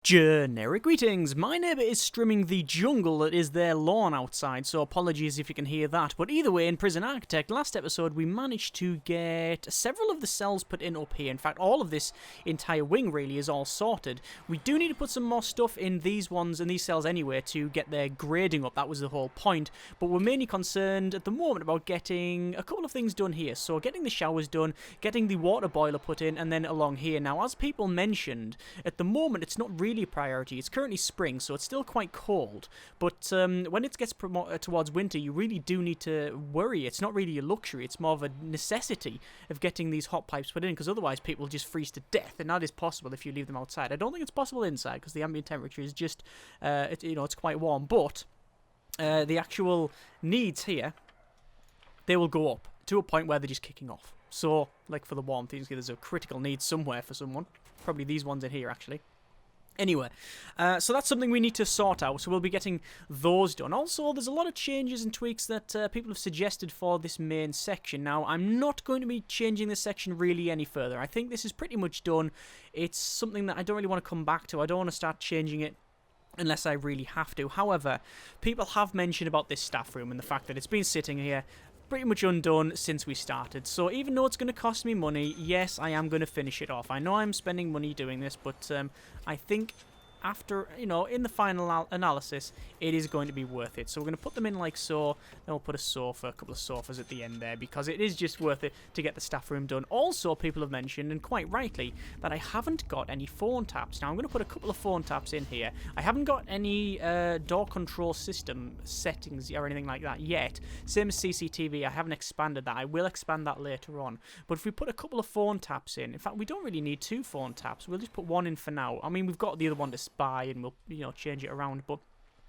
Generic greetings, my neighbour is strimming the jungle that is their lawn outside, so apologies if you can hear that. But either way, in Prison Architect, last episode we managed to get several of the cells put in up here. In fact, all of this entire wing really is all sorted. We do need to put some more stuff in these ones and these cells anyway to get their grading up, that was the whole point. But we're mainly concerned at the moment about getting a couple of things done here. So getting the showers done, getting the water boiler put in, and then along here. Now, as people mentioned, at the moment it's not really a priority. It's currently spring, so it's still quite cold, but when it gets towards winter, you really do need to worry. It's not really a luxury, it's more of a necessity of getting these hot pipes put in, because otherwise people just freeze to death, and that is possible if you leave them outside. I don't think it's possible inside, because the ambient temperature is just, it's quite warm, but the actual needs here, they will go up to a point where they're just kicking off. So, like for the warmth, there's a critical need somewhere for someone. Probably these ones in here, actually. Anyway, so that's something we need to sort out, so we'll be getting those done. Also, there's a lot of changes and tweaks that people have suggested for this main section. Now, I'm not going to be changing this section really any further. I think this is pretty much done. It's something that I don't really want to come back to. I don't want to start changing it unless I really have to. However, people have mentioned about this staff room and the fact that it's been sitting here pretty much undone since we started. So even though it's going to cost me money, yes, I am going to finish it off. I know I'm spending money doing this, but I think after, in the final analysis, it is going to be worth it. So we're going to put them in like so, then we'll put a couple of sofas at the end there, because it is just worth it to get the staff room done. Also, people have mentioned, and quite rightly, that I haven't got any phone taps. Now, I'm going to put a couple of phone taps in here. I haven't got any door control system settings or anything like that yet. Same as CCTV, I haven't expanded that. I will expand that later on. But if we put a couple of phone taps in fact, we don't really need two phone taps. We'll just put one in for now. I mean, we've got the other one to buy, and we'll change it around, but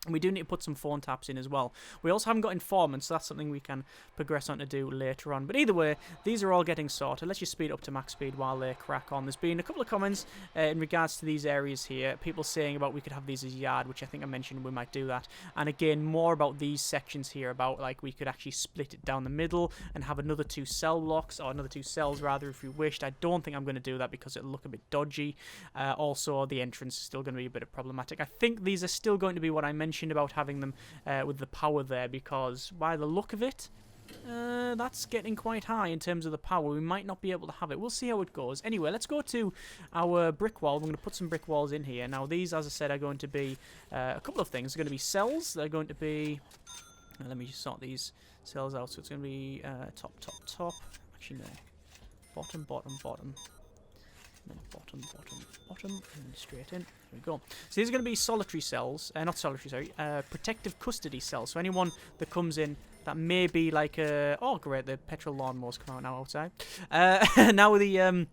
we do need to put some phone taps in as well. We also haven't got informants, so that's something we can progress on to do later on. But either way, these are all getting sorted. Let's just speed up to max speed while they crack on. There's been a couple of comments in regards to these areas here. People saying about we could have these as yard, which I think I mentioned we might do that. And again, more about these sections here, about like we could actually split it down the middle and have another two cell blocks, or another two cells rather, if we wished. I don't think I'm going to do that because it'll look a bit dodgy. Also, the entrance is still going to be a bit problematic. I think these are still going to be what I mentioned about having them with the power there, because by the look of it, that's getting quite high in terms of the power. We might not be able to have it. We'll see how it goes. Anyway, let's go to our brick wall. We're going to put some brick walls in here. Now, these, as I said, are going to be a couple of things. They're going to be cells. They're going to be... let me just sort these cells out. So it's going to be top, top, top. Actually, no. Bottom, bottom, bottom. And then bottom, bottom, bottom, and straight in. There we go. So these are going to be solitary cells. Not solitary, sorry. Protective custody cells. So anyone that comes in that may be like a... Oh, great. The petrol lawnmowers come out now outside. Now the...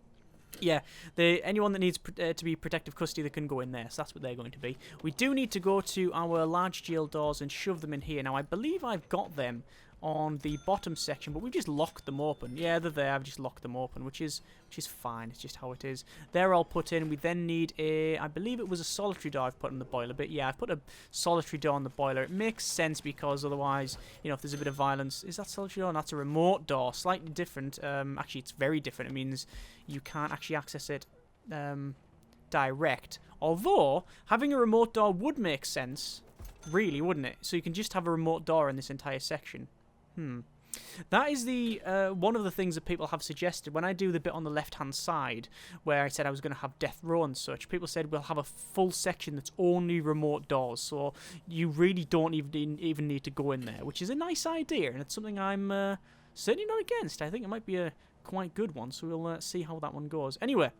anyone that needs to be protective custody, that can go in there. So that's what they're going to be. We do need to go to our large jail doors and shove them in here. Now, I believe I've got them on the bottom section, but we've just locked them open. Yeah, they're there. I've just locked them open, which is fine. It's just how it is. They're all put in. We then need I believe it was a solitary door I've put on the boiler. But yeah, I've put a solitary door on the boiler. It makes sense because otherwise, if there's a bit of violence... Is that solitary door? No, that's a remote door. Slightly different. Actually, it's very different. It means you can't actually access it direct. Although, having a remote door would make sense, really, wouldn't it? So you can just have a remote door in this entire section. That is the one of the things that people have suggested. When I do the bit on the left-hand side, where I said I was going to have death row and such, people said we'll have a full section that's only remote doors, so you really don't even need to go in there, which is a nice idea, and it's something I'm certainly not against. I think it might be a quite good one, so we'll see how that one goes. Anyway,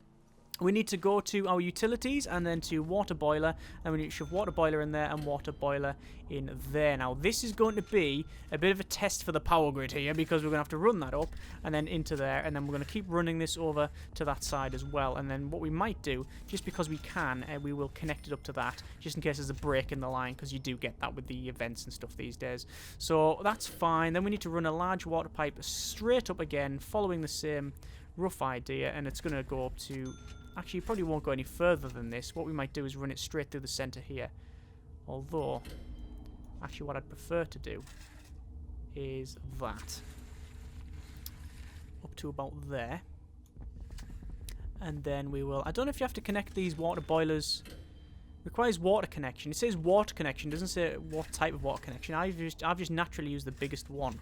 we need to go to our utilities and then to water boiler, and we need to shove water boiler in there and water boiler in there. Now, this is going to be a bit of a test for the power grid here, because we're going to have to run that up and then into there, and then we're going to keep running this over to that side as well. And then what we might do, just because we can, we will connect it up to that, just in case there's a break in the line, because you do get that with the events and stuff these days. So that's fine. Then we need to run a large water pipe straight up again, following the same rough idea, and it's going to go up to... Actually, you probably won't go any further than this. What we might do is run it straight through the centre here. Although, actually what I'd prefer to do is that. Up to about there. And then we will... I don't know if you have to connect these water boilers Requires water connection. It says water connection. Doesn't say what type of water connection. I've just naturally used the biggest one.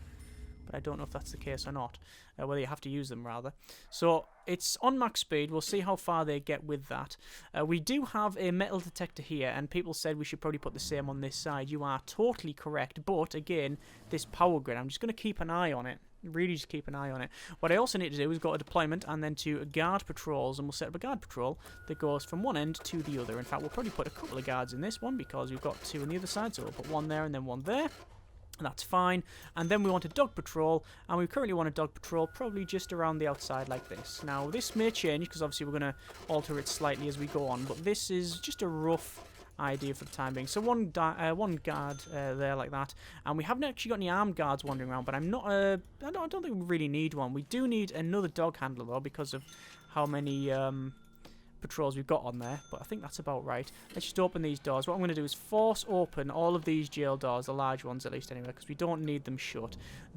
But I don't know if that's the case or not. Whether you have to use them, rather. So, it's on max speed. We'll see how far they get with that. We do have a metal detector here, and people said we should probably put the same on this side. You are totally correct. But, again, this power grid, I'm just going to keep an eye on it. Really just keep an eye on it. What I also need to do is go to deployment and then to guard patrols, and we'll set up a guard patrol that goes from one end to the other. In fact, we'll probably put a couple of guards in this one because we've got two on the other side, so we'll put one there and then one there. That's fine. And then we want a dog patrol, and we currently want a dog patrol probably just around the outside like this. Now, this may change because obviously we're going to alter it slightly as we go on, but this is just a rough idea for the time being. So one guard there like that, and we haven't actually got any armed guards wandering around, but I don't think we really need one. We do need another dog handler though because of how many patrols we've got on there, but I think that's about right. Let's just open these doors. What I'm going to do is force open all of these jail doors, the large ones at least anyway, because we don't need them shut.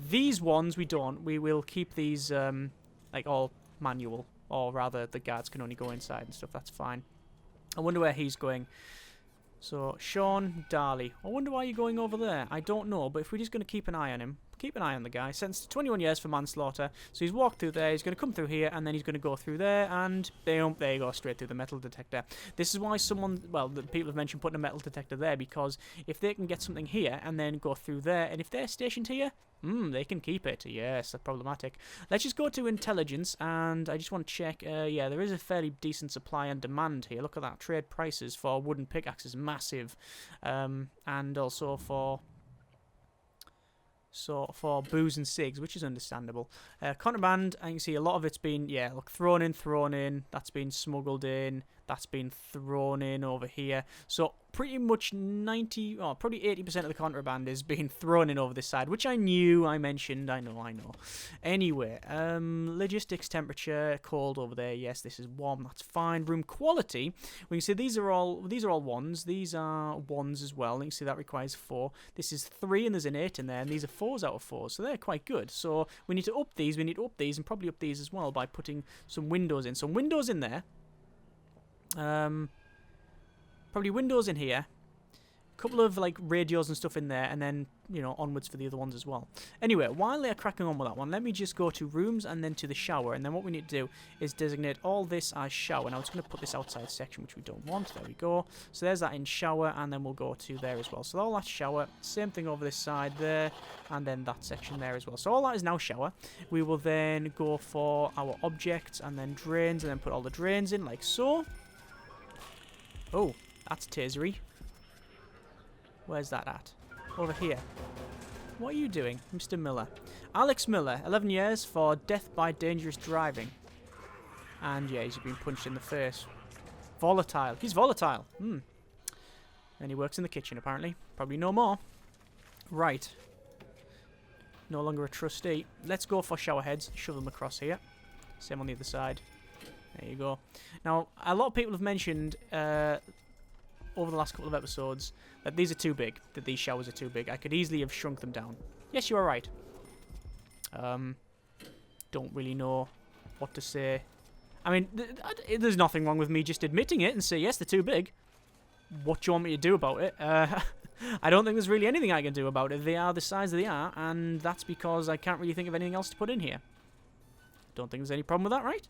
These ones we don't. We will keep these like all manual, or rather the guards can only go inside and stuff. That's fine. I wonder where he's going. So, Sean Darley. I wonder why you're going over there. I don't know, but if we're just going to keep an eye on him. Keep an eye on the guy. Sentenced to 21 years for manslaughter. So he's walked through there, he's going to come through here, and then he's going to go through there, and boom, there you go, straight through the metal detector. This is why the people have mentioned putting a metal detector there, because if they can get something here, and then go through there, and if they're stationed here, they can keep it. Yes, that's problematic. Let's just go to intelligence, and I just want to check. Yeah, there is a fairly decent supply and demand here. Look at that. Trade prices for wooden pickaxes, massive. And also for booze and cigs, which is understandable. Contraband, I can see a lot of it's been, yeah, look, thrown in. That's been smuggled in. That's been thrown in over here. So pretty much probably 80% of the contraband is being thrown in over this side, which I mentioned. I know. Anyway, logistics temperature, cold over there. Yes, this is warm. That's fine. Room quality. We can see these are all ones. These are ones as well. You can see that requires 4. This is 3, and there's an 8 in there, and these are 4s out of 4. So they're quite good. So we need to up these. We need to up these, and probably up these as well by putting some windows in. Some windows in there. Probably windows in here, a couple of like radios and stuff in there, and then onwards for the other ones as well. Anyway, while they're cracking on with that one, let me just go to rooms and then to the shower, and then what we need to do is designate all this as shower. Now I'm just going to put this outside section, which we don't want. There we go. So there's that in shower, and then we'll go to there as well. So all that's shower. Same thing over this side there, and then that section there as well. So all that is now shower. We will then go for our objects and then drains, and then put all the drains in like so. Oh, that's tasery. Where's that at? Over here. What are you doing, Mr. Miller? Alex Miller, 11 years for death by dangerous driving. And yeah, he's been punched in the face. Volatile. He's volatile. And he works in the kitchen, apparently. Probably no more. Right. No longer a trustee. Let's go for shower heads. Shove them across here. Same on the other side. There you go. Now, a lot of people have mentioned over the last couple of episodes that these are too big, that these showers are too big. I could easily have shrunk them down. Yes, you are right. Don't really know what to say. I mean, there's nothing wrong with me just admitting it and say, yes, they're too big. What do you want me to do about it? I don't think there's really anything I can do about it. They are the size they are, and that's because I can't really think of anything else to put in here. Don't think there's any problem with that, right?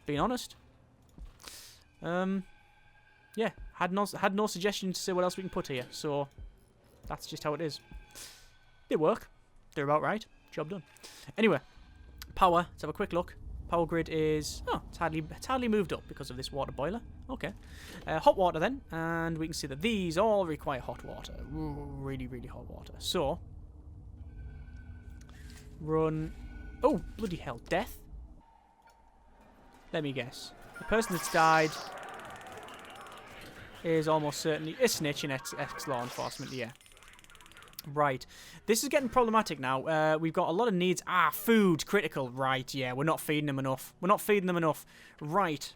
Being honest. Yeah, had no suggestion to say what else we can put here, so that's just how it is. They work. They're about right. Job done. Anyway, power. Let's have a quick look. Power grid is it's hardly moved up because of this water boiler. Okay, hot water then, and we can see that these all require hot water. Really, really hot water. So run. Oh, bloody hell! Death. Let me guess. The person that's died is almost certainly a snitch in ex-law enforcement, yeah. Right. This is getting problematic now. We've got a lot of needs. Food. Critical. Right, yeah. We're not feeding them enough. Right.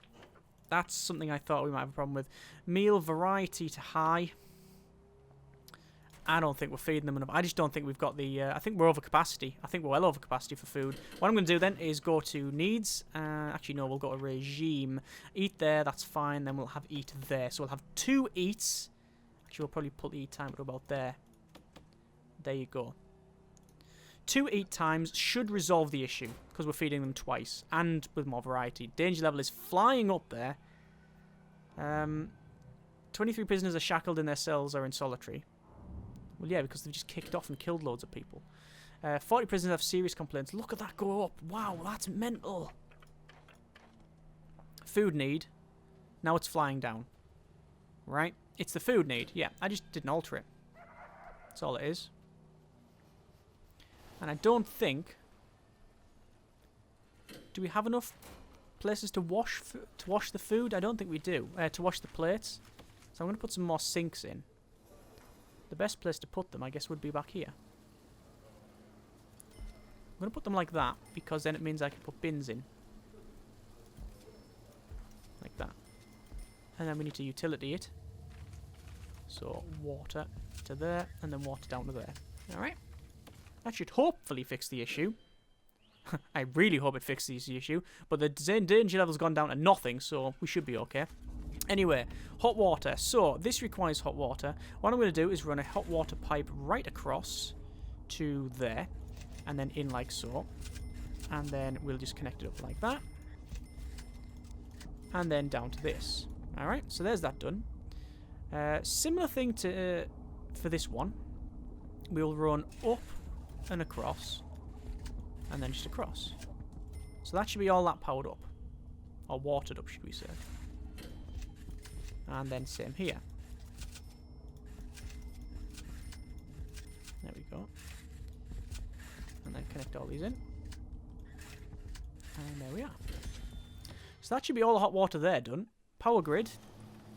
That's something I thought we might have a problem with. Meal variety to high. I don't think we're feeding them enough. I just don't think we've got the... I think we're over capacity. I think we're well over capacity for food. What I'm going to do then is go to needs. Actually, no, we'll go to regime. Eat there, that's fine. Then we'll have eat there. So we'll have 2 eats. Actually, we'll probably put the eat time about there. There you go. 2 eat times should resolve the issue because we're feeding them twice and with more variety. Danger level is flying up there. 23 prisoners are shackled in their cells or in solitary. Well, yeah, because they've just kicked off and killed loads of people. 40 prisoners have serious complaints. Look at that go up. Wow, that's mental. Food need. Now it's flying down. Right? It's the food need. Yeah, I just didn't alter it. That's all it is. And I don't think... Do we have enough places to wash the food? I don't think we do. To wash the plates. So I'm going to put some more sinks in. The best place to put them, I guess, would be back here. I'm going to put them like that, because then it means I can put bins in. Like that. And then we need to utility it. So, water to there, and then water down to there. Alright. That should hopefully fix the issue. I really hope it fixes the issue. But the danger level's gone down to nothing, so we should be okay. Anyway, hot water. So, this requires hot water. What I'm going to do is run a hot water pipe right across to there. And then in like so. And then we'll just connect it up like that. And then down to this. Alright, so there's that done. Similar thing to for this one. We'll run up and across. And then just across. So that should be all that powered up. Or watered up, should we say. And then same here. There we go. And then connect all these in. And there we are. So that should be all the hot water there done. Power grid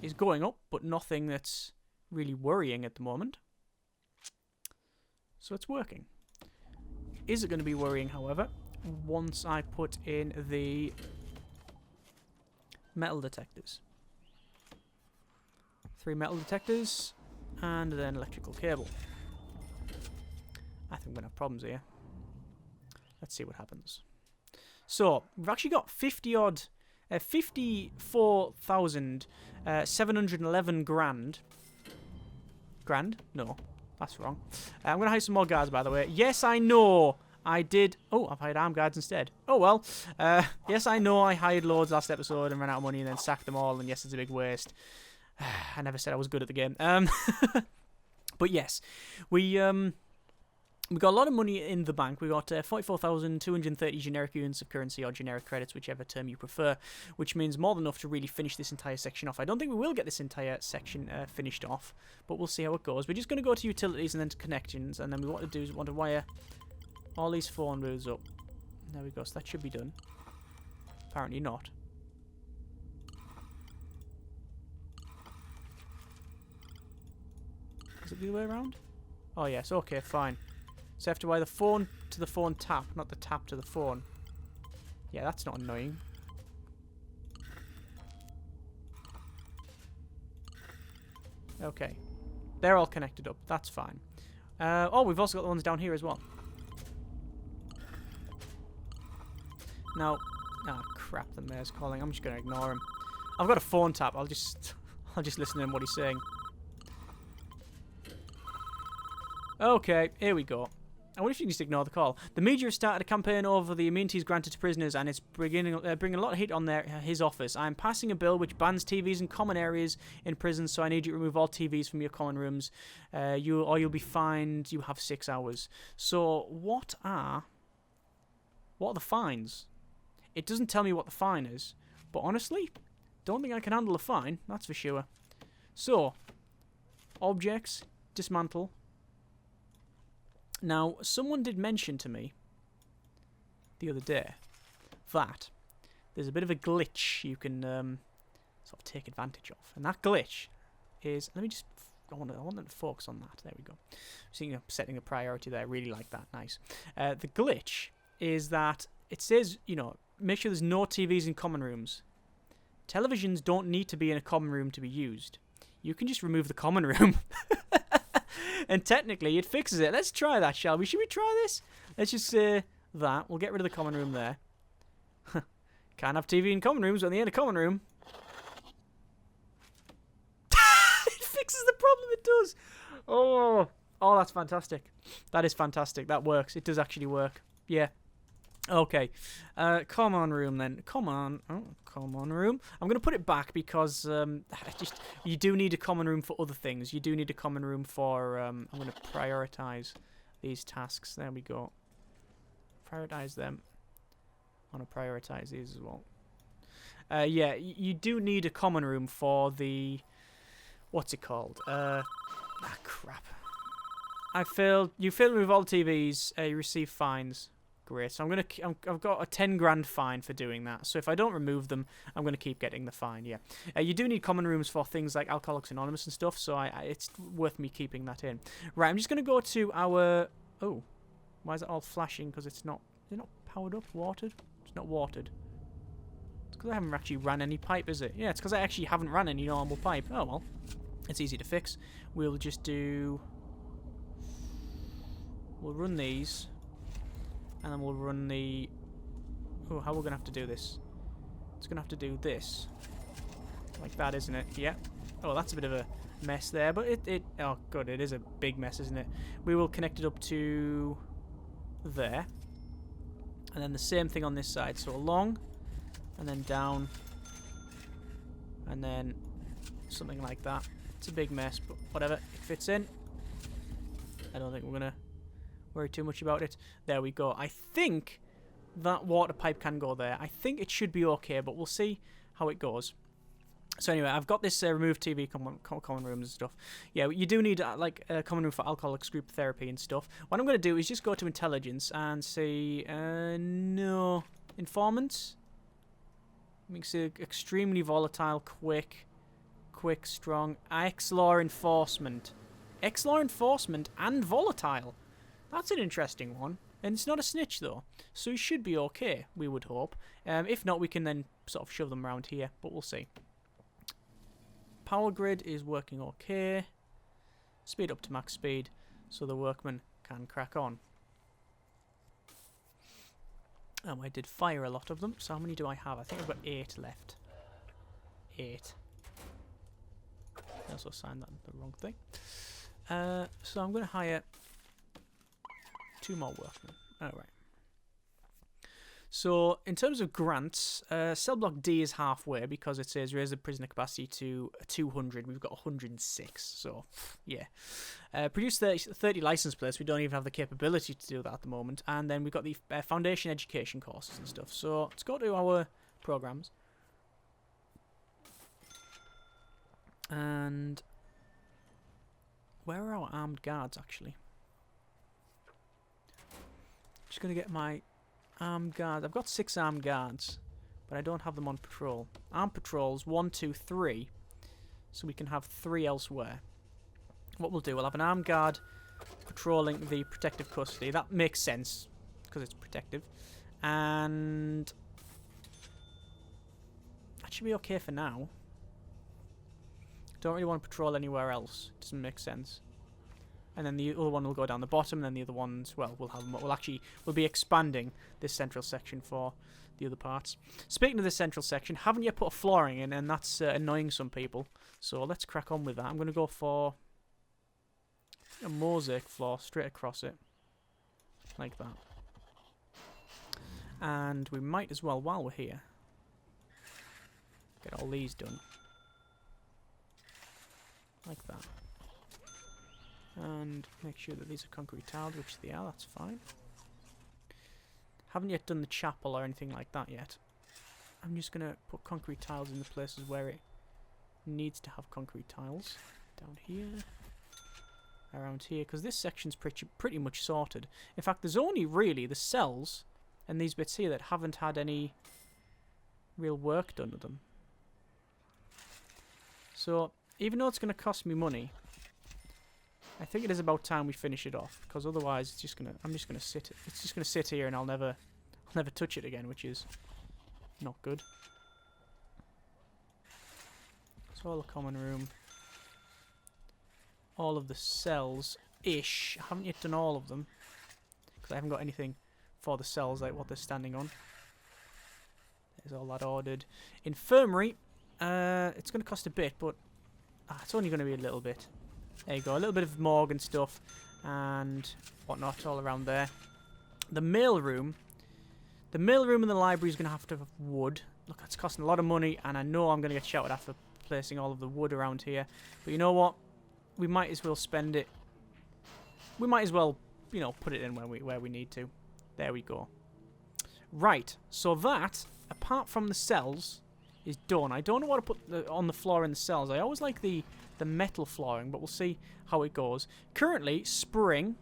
is going up, but nothing that's really worrying at the moment. So it's working. Is it going to be worrying, however, once I put in the metal detectors? 3 metal detectors, and then electrical cable. I think we're going to have problems here. Let's see what happens. So, we've actually got 54,711 grand. Grand? No, that's wrong. I'm going to hire some more guards, by the way. Yes, I know I did... Oh, I've hired armed guards instead. Oh, well. Yes, I know I hired loads last episode and ran out of money and then sacked them all, and yes, it's a big waste. I never said I was good at the game. But yes, we got a lot of money in the bank. We got 44,230 generic units of currency or generic credits, whichever term you prefer, which means more than enough to really finish this entire section off. I don't think we will get this entire section finished off, but we'll see how it goes. We're just going to go to utilities and then to connections, and then we want to do is we want to wire all these phone booths up. There we go, so that should be done. Apparently not. Is it the other way around? Oh yes, okay, fine. So I have to wire the phone to the phone tap, not the tap to the phone. Yeah, that's not annoying. Okay. They're all connected up. That's fine. Oh, we've also got the ones down here as well. Now... Oh, crap, the mayor's calling. I'm just going to ignore him. I've got a phone tap. I'll just listen to him what he's saying. Okay, here we go. I wonder if you can just ignore the call. The media has started a campaign over the immunities granted to prisoners, and it's bringing a lot of heat on his office. I'm passing a bill which bans TVs in common areas in prisons, so I need you to remove all TVs from your common rooms. You'll be fined. You have 6 hours. So what are the fines? It doesn't tell me what the fine is, but honestly, don't think I can handle a fine. That's for sure. So, objects, dismantle. Now, someone did mention to me the other day that there's a bit of a glitch you can sort of take advantage of. And that glitch is... Let me just... I want them to focus on that. There we go. So, setting a priority there. Really like that. Nice. The glitch is that it says, make sure there's no TVs in common rooms. Televisions don't need to be in a common room to be used. You can just remove the common room. And technically, it fixes it. Let's try that, shall we? Should we try this? Let's just say that. We'll get rid of the common room there. Can't have TV in common rooms when they're in a common room. It fixes the problem, it does. Oh, that's fantastic. That is fantastic. That works. It does actually work. Yeah. Okay. Common room then. Common room. I'm going to put it back because you do need a common room for other things. You do need a common room for... I'm going to prioritize these tasks. There we go. Prioritize them. I want to prioritize these as well. Yeah, you do need a common room for the... What's it called? Crap. I failed. You failed to remove all TVs. You receive fines. Great. So I've got a 10 grand fine for doing that. So if I don't remove them, I'm going to keep getting the fine. Yeah. You do need common rooms for things like Alcoholics Anonymous and stuff. So it's worth me keeping that in. Right. I'm just going to go to our... Oh. Why is it all flashing? Because it's not... Is it not powered up? Watered? It's not watered. It's because I haven't actually ran any pipe, is it? Yeah, it's because I actually haven't ran any normal pipe. Oh, well. It's easy to fix. We'll just do... We'll run these. And then we'll run the... Oh, how we're going to have to do this? It's going to have to do this. Like that, isn't it? Yeah. Oh, that's a bit of a mess there. But it... Oh, good. It is a big mess, isn't it? We will connect it up to... there. And then the same thing on this side. So along. And then down. And then something like that. It's a big mess, but whatever. It fits in. I don't think we're going to worry too much about it. There we go. I think that water pipe can go there. I think it should be okay, but we'll see how it goes. So anyway, I've got this remove TV common rooms and stuff. Yeah, you do need like a common room for alcoholics group therapy and stuff. What I'm going to do is just go to intelligence and see... no. Informants? Makes it extremely volatile, quick, strong. X-law enforcement. X-law enforcement and volatile. That's an interesting one. And it's not a snitch, though. So he should be okay, we would hope. If not, we can then sort of shove them around here. But we'll see. Power grid is working okay. Speed up to max speed. So the workmen can crack on. I did fire a lot of them. So how many do I have? I think I've got 8 left. 8. I also signed that the wrong thing. So I'm going to hire... 2 more workmen. Alright. So, in terms of grants, cell block D is halfway because it says raise the prisoner capacity to 200. We've got 106. So, yeah. Produce 30 license plates. We don't even have the capability to do that at the moment. And then we've got the foundation education courses and stuff. So, let's go to our programs. And where are our armed guards, actually? Just going to get my armed guards. I've got 6 armed guards, but I don't have them on patrol. Armed patrols, 1, 2, 3. So we can have 3 elsewhere. What we'll do, we'll have an armed guard patrolling the protective custody. That makes sense, because it's protective. And that should be okay for now. Don't really want to patrol anywhere else. Doesn't make sense. And then the other one will go down the bottom, and then the other ones, well, we'll be expanding this central section for the other parts. Speaking of this central section, haven't yet put a flooring in, and that's annoying some people. So let's crack on with that. I'm going to go for a mosaic floor straight across it, like that. And we might as well, while we're here, get all these done, like that. And make sure that these are concrete tiles, which they are, that's fine. Haven't yet done the chapel or anything like that yet. I'm just going to put concrete tiles in the places where it needs to have concrete tiles. Down here. Around here, because this section's pretty much sorted. In fact, there's only really the cells and these bits here that haven't had any real work done to them. So, even though it's going to cost me money, I think it is about time we finish it off, because otherwise it's just I'm just gonna sit. It's just gonna sit here, and I'll never touch it again, which is not good. So all the common room, all of the cells ish. I haven't yet done all of them. Because I haven't got anything for the cells, like what they're standing on. There's all that ordered. Infirmary. It's going to cost a bit, but it's only going to be a little bit. There you go. A little bit of morgue and stuff. And whatnot all around there. The mail room. The mail room and the library is going to have wood. Look, that's costing a lot of money, and I know I'm going to get shouted at for placing all of the wood around here. But you know what? We might as well spend it. We might as well, you know, put it in where we need to. There we go. Right, so that, apart from the cells, is done. I don't know what to put on the floor in the cells. I always like the metal flooring, but we'll see how it goes. Currently, spring,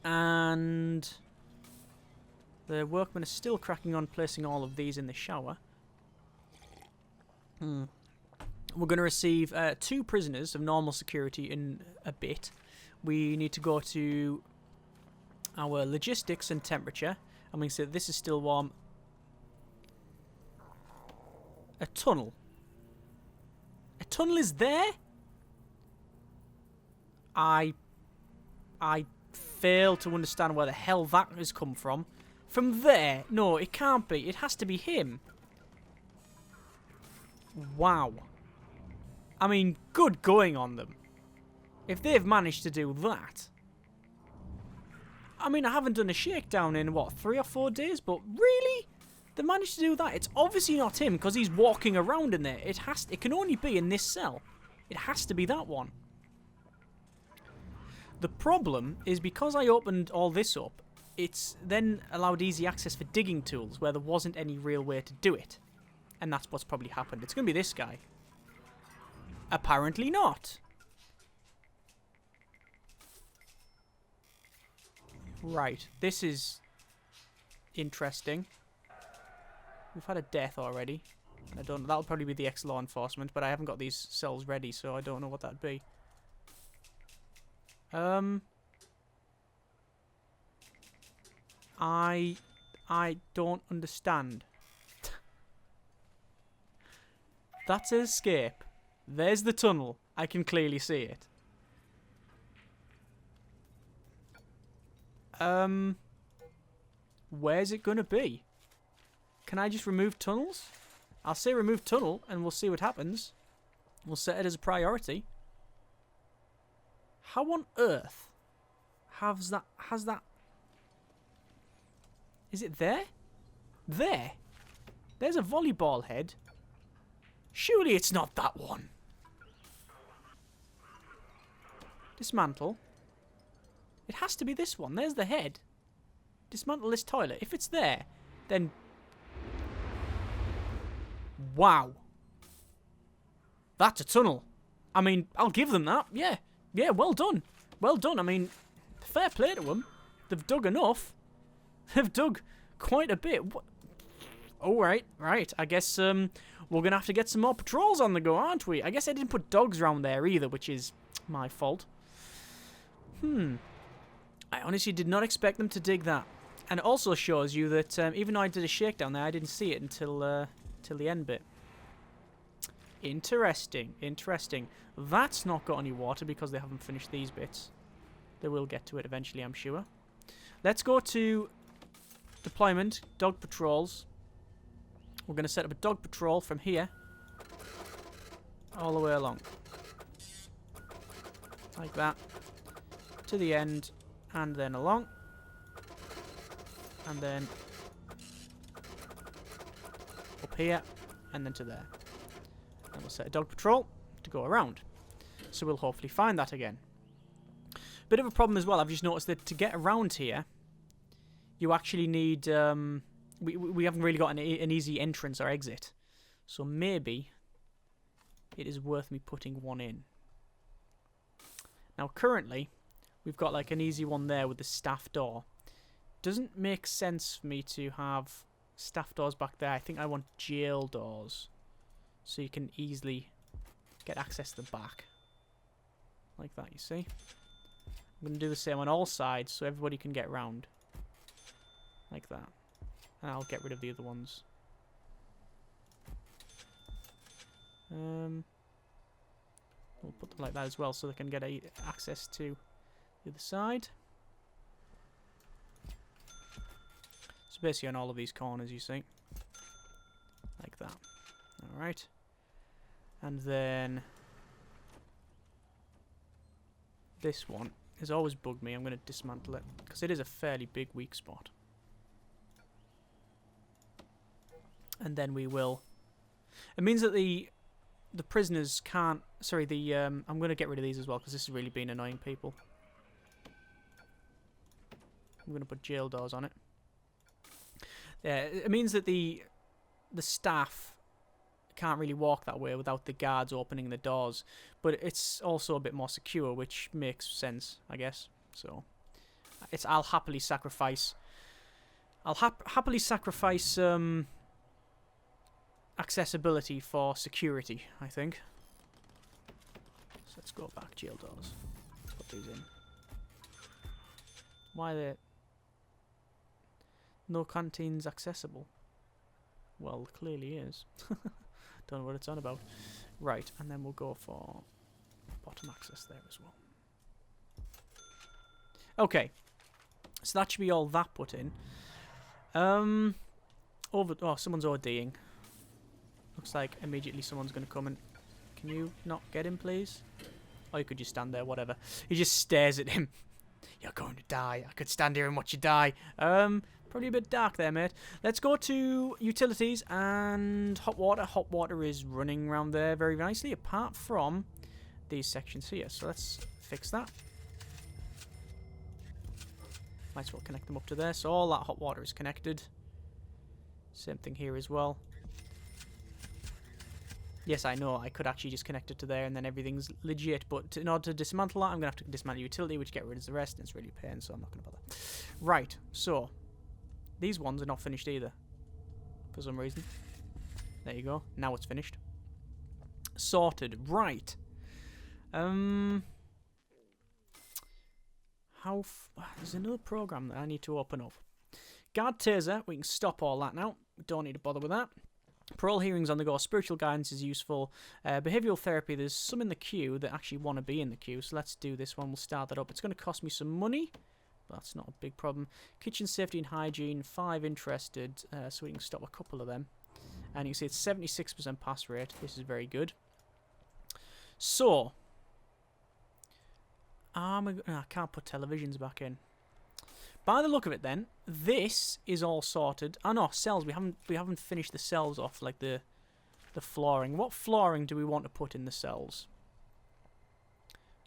and the workmen are still cracking on placing all of these in the shower. We're going to receive 2 prisoners of normal security in a bit. We need to go to our logistics and temperature, and we can say this is still warm. A tunnel. A tunnel is there? I fail to understand where the hell that has come from. From there? No, it can't be. It has to be him. Wow. I mean, good going on them. If they've managed to do that. I mean, I haven't done a shakedown in, what, 3 or 4 days? But really? They managed to do that? It's obviously not him, because he's walking around in there. It can only be in this cell. It has to be that one. The problem is because I opened all this up, it's then allowed easy access for digging tools where there wasn't any real way to do it. And that's what's probably happened. It's going to be this guy. Apparently not. Right. This is interesting. We've had a death already. That'll probably be the ex-law enforcement, but I haven't got these cells ready, so I don't know what that'd be. I don't understand. That's an escape. There's the tunnel. I can clearly see it. Where's it gonna be? Can I just remove tunnels? I'll say remove tunnel, and we'll see what happens. We'll set it as a priority. How on earth has that... Is it there? There! There's a volleyball head. Surely it's not that one. Dismantle. It has to be this one. There's the head. Dismantle this toilet. If it's there, then... Wow. That's a tunnel. I mean, I'll give them that. Yeah. Yeah, well done. Well done. I mean, fair play to them. They've dug enough. They've dug quite a bit. Oh, right. I guess we're going to have to get some more patrols on the go, aren't we? I guess I didn't put dogs around there either, which is my fault. I honestly did not expect them to dig that. And it also shows you that even though I did a shakedown there, I didn't see it until the end bit. Interesting. That's not got any water because they haven't finished these bits. They will get to it eventually, I'm sure. Let's go to deployment, dog patrols. We're going to set up a dog patrol from here all the way along. Like that. To the end, and then along. And then up here, and then to there. And we'll set a dog patrol to go around. So we'll hopefully find that again. Bit of a problem as well, I've just noticed that to get around here, you actually need... we haven't really got an easy entrance or exit. So maybe it is worth me putting one in. Now currently, we've got like an easy one there with the staff door. Doesn't make sense for me to have staff doors back there. I think I want jail doors. So you can easily get access to the back. Like that, you see? I'm going to do the same on all sides so everybody can get round. Like that. And I'll get rid of the other ones. We'll put them like that as well so they can get access to The other side. So basically on all of these corners, you see. Like that. Alright. And then this one has always bugged me. I'm going to dismantle it because it is a fairly big weak spot. And then we will... It means that the prisoners can't... Sorry, I'm going to get rid of these as well because this has really been annoying people. I'm going to put jail doors on it. Yeah, it means that the staff can't really walk that way without the guards opening the doors. But it's also a bit more secure, which makes sense, I guess. So, I'll happily sacrifice... happily sacrifice... accessibility for security, I think. So let's go back, jail doors. Let's put these in. Why the... No canteens accessible? Well, clearly is. Don't know what it's on about. Right, and then we'll go for bottom access there as well. Okay. So that should be all that put in. Oh, someone's ODing. Looks like immediately someone's going to come and... Can you not get him, please? Or you could just stand there, whatever. He just stares at him. You're going to die. I could stand here and watch you die. Probably a bit dark there, mate. Let's go to utilities and hot water. Hot water is running around there very nicely, apart from these sections here. So let's fix that. Might as well connect them up to there. So all that hot water is connected. Same thing here as well. Yes, I know, I could actually just connect it to there and then everything's legit, but in order to dismantle that, I'm going to have to dismantle utility, which get rid of the rest, and it's really a pain, so I'm not going to bother. Right, so, these ones are not finished either, for some reason. There you go, now it's finished. Sorted, right. There's another program that I need to open up. Guard taser, we can stop all that now, we don't need to bother with that. Parole hearings on the go. Spiritual guidance is useful. Behavioural therapy, there's some in the queue that actually want to be in the queue. So let's do this one. We'll start that up. It's going to cost me some money. But that's not a big problem. Kitchen safety and hygiene, 5 interested. So we can stop a couple of them. And you can see it's 76% pass rate. This is very good. So. I can't put televisions back in. By the look of it, then, this is all sorted. Oh no, cells. We haven't finished the cells off, like the flooring. What flooring do we want to put in the cells?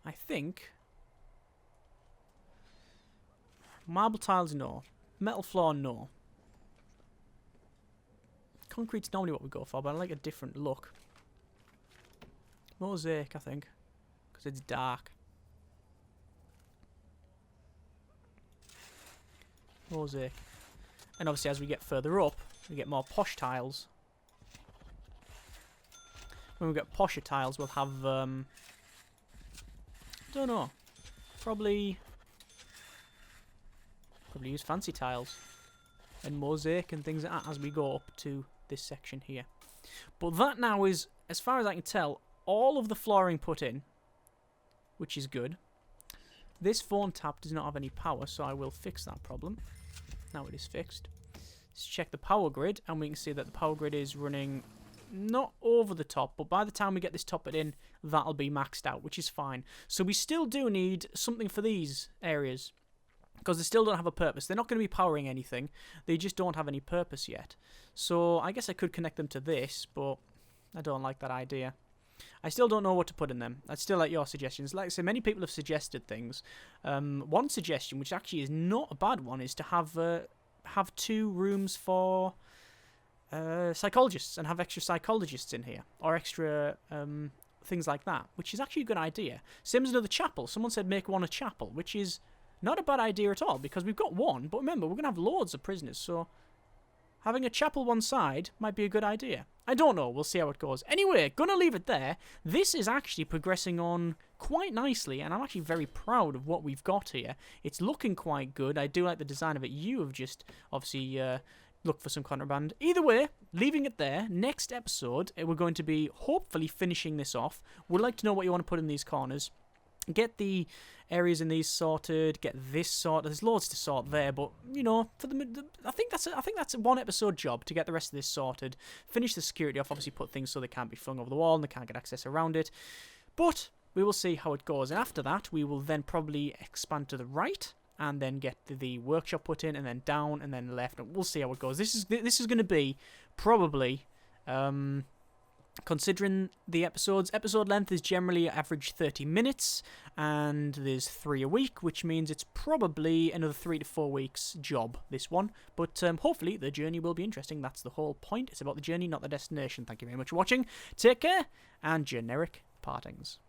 I think marble tiles, no. Metal floor, no. Concrete's normally what we go for, but I like a different look. Mosaic, I think, because it's dark. Mosaic. And obviously as we get further up, we get more posh tiles. When we get posher tiles, we'll have, don't know, probably use fancy tiles and mosaic and things like that as we go up to this section here. But that now is, as far as I can tell, all of the flooring put in, which is good. This phone tap does not have any power, so I will fix that problem. Now it is fixed. Let's check the power grid, and we can see that the power grid is running not over the top, but by the time we get this top bit in, that'll be maxed out, which is fine. So we still do need something for these areas, because they still don't have a purpose. They're not going to be powering anything. They just don't have any purpose yet. So I guess I could connect them to this, but I don't like that idea. I still don't know what to put in them. I'd still like your suggestions. Like I say, many people have suggested things. One suggestion, which actually is not a bad one, is to have 2 rooms for psychologists and have extra psychologists in here, or extra things like that, which is actually a good idea. Same as another chapel. Someone said make one a chapel, which is not a bad idea at all, because we've got one, but remember, we're going to have loads of prisoners, so having a chapel one side might be a good idea. I don't know. We'll see how it goes. Anyway, gonna leave it there. This is actually progressing on quite nicely, and I'm actually very proud of what we've got here. It's looking quite good. I do like the design of it. You have just, obviously, looked for some contraband. Either way, leaving it there. Next episode, we're going to be hopefully finishing this off. Would like to know what you want to put in these corners. get the areas in these sorted, get this sorted. There's loads to sort there, but you know, for I think that's a one episode job to get the rest of this sorted. Finish the security off, obviously put things so they can't be flung over the wall and they can't get access around it. But we will see how it goes, and after that, we will then probably expand to the right and then get the workshop put in, and then down, and then left. And we'll see how it goes. This is going to be probably. Considering the episode length is generally average 30 minutes, and there's 3 a week, which means it's probably another 3 to 4 weeks job, this one. But hopefully the journey will be interesting. That's the whole point. It's about the journey, not the destination. Thank you very much for watching. Take care, and generic partings.